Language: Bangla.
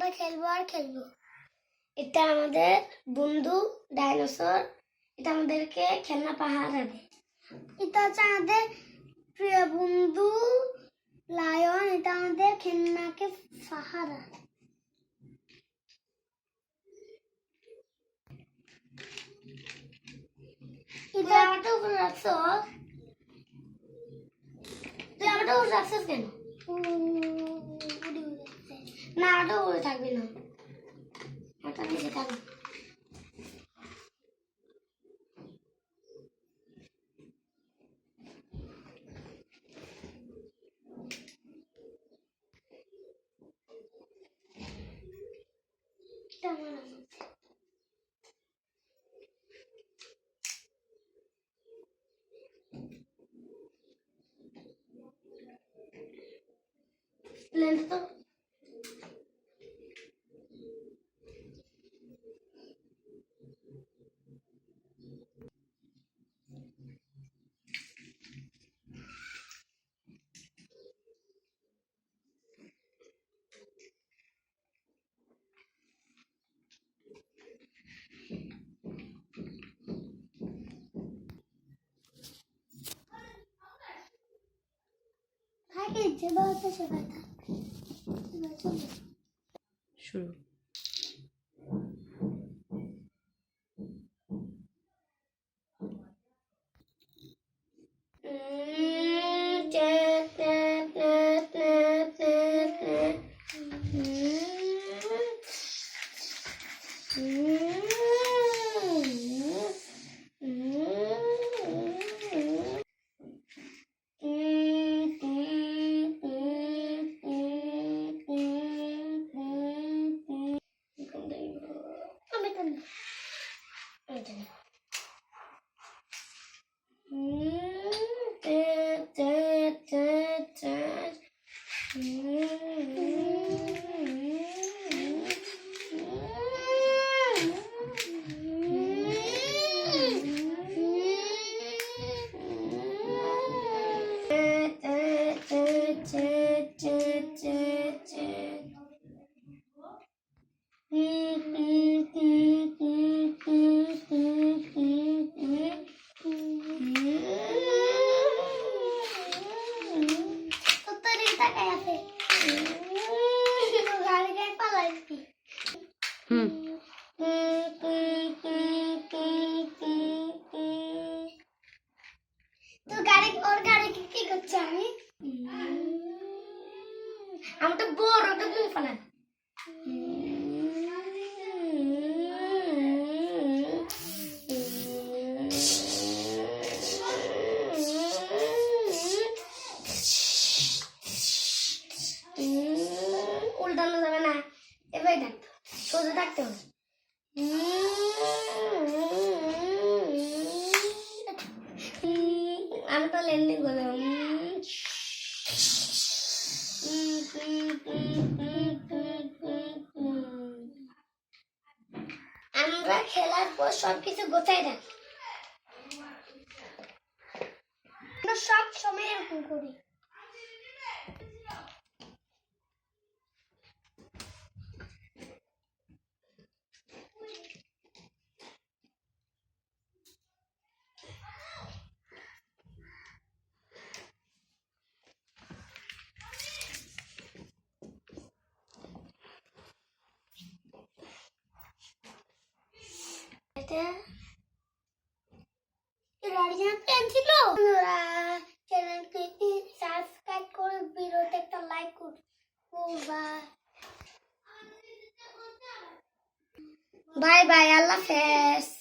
আমরা খেলবো আর খেলবো। এটা আমাদের বন্ধু ডাইনোসর, এটা আমাদেরকে খেলনা পাহারা দেয়। এটা হচ্ছে আমাদের প্রিয় বন্ধু লায়ন, এটা আমাদের খেলনাকে পাহারা। এটা আমারটা উপরে রাখছো, তুই আমারটা উপরে রাখছিস কেন? না ওটা উপরে থাকবে না, ওটা নিচে থাকবে। लेंथ तो शुरू। तो गाड़ी और गाड़ी की करছে আমি তো বড় তো মুখ ফালা উল্টানো যাবে না, এভাবে থাকতে সোজা থাকতে হবে। আমি তো ল্যান্ডিং করলাম। আমরা খেলার পর সবকিছু গোছাই রাখি, আমরা সব সময় এরকম করি। চ্যানেলটি সাবস্ক্রাইব করে ভিডিওতে একটা লাইক করুন। বাই বাই, আল্লাহ হাফেজ।